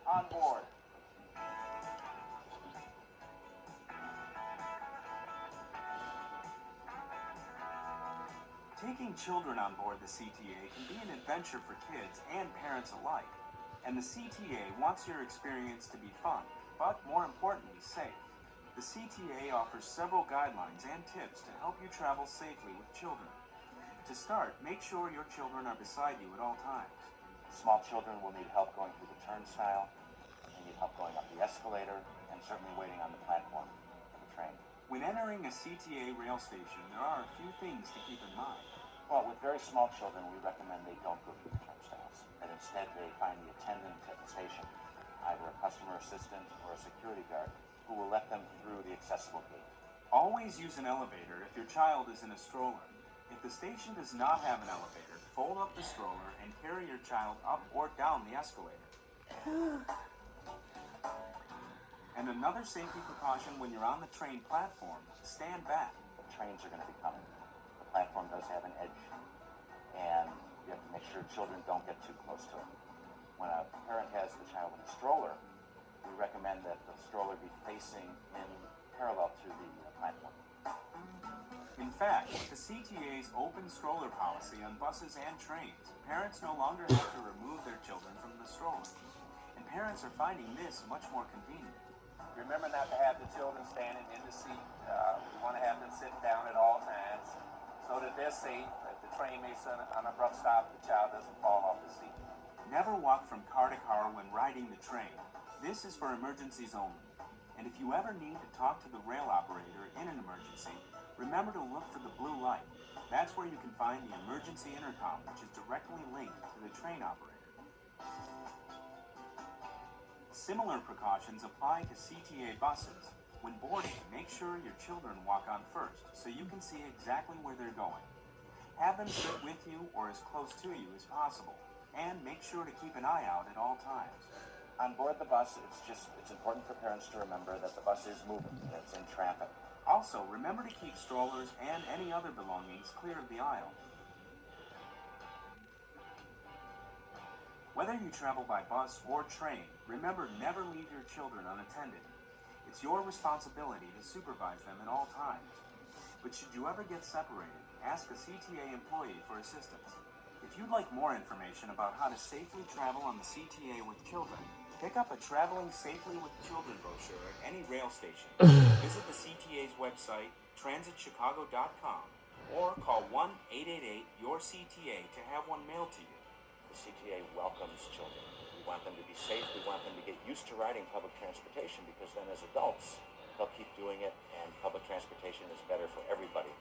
on board. Taking children on board the CTA can be an adventure for kids and parents alike, and the CTA wants your experience to be fun, but more importantly, safe. The CTA offers several guidelines and tips to help you travel safely with children. To start, make sure your children are beside you at all times. Small children will need help going through the turnstile, they need help going up the escalator, and certainly waiting on the platform of the train. When entering a CTA rail station, there are a few things to keep in mind. Well, with very small children, we recommend they don't go through the turnstiles, that instead they find the attendant at the station, either a customer assistant or a security guard, who will let them through the accessible gate. Always use an elevator if your child is in a stroller. If the station does not have an elevator, fold up the stroller and carry your child up or down the escalator. And another safety precaution when you're on the train platform, stand back. The trains are going to be coming. The platform does have an edge, and you have to make sure children don't get too close to it. When a parent has the child in a stroller, we recommend that the stroller be facing in parallel to the platform. In fact, with the CTA's open stroller policy on buses and trains, parents no longer have to remove their children from the stroller. And parents are finding this much more convenient. Remember not to have the children standing in the seat. We want to have them sitting down at all times so that they're safe. If the train makes an abrupt stop, the child doesn't fall off the seat. Never walk from car to car when riding the train. This is for emergencies only. And if you ever need to talk to the rail operator in an emergency, remember to look for the blue light. That's where you can find the emergency intercom, which is directly linked to the train operator. Similar precautions apply to CTA buses. When boarding, make sure your children walk on first so you can see exactly where they're going. Have them sit with you or as close to you as possible, and make sure to keep an eye out at all times. On board the bus, it's important for parents to remember that the bus is moving, that it's in traffic. Also, remember to keep strollers and any other belongings clear of the aisle. Whether you travel by bus or train, remember never leave your children unattended. It's your responsibility to supervise them at all times. But should you ever get separated, ask a CTA employee for assistance. If you'd like more information about how to safely travel on the CTA with children, pick up a Traveling Safely with Children brochure at any rail station. Visit the CTA's website, transitchicago.com, or call 1-888-YOUR-CTA to have one mailed to you. The CTA welcomes children. We want them to be safe. We want them to get used to riding public transportation, because then as adults, they'll keep doing it, and public transportation is better for everybody.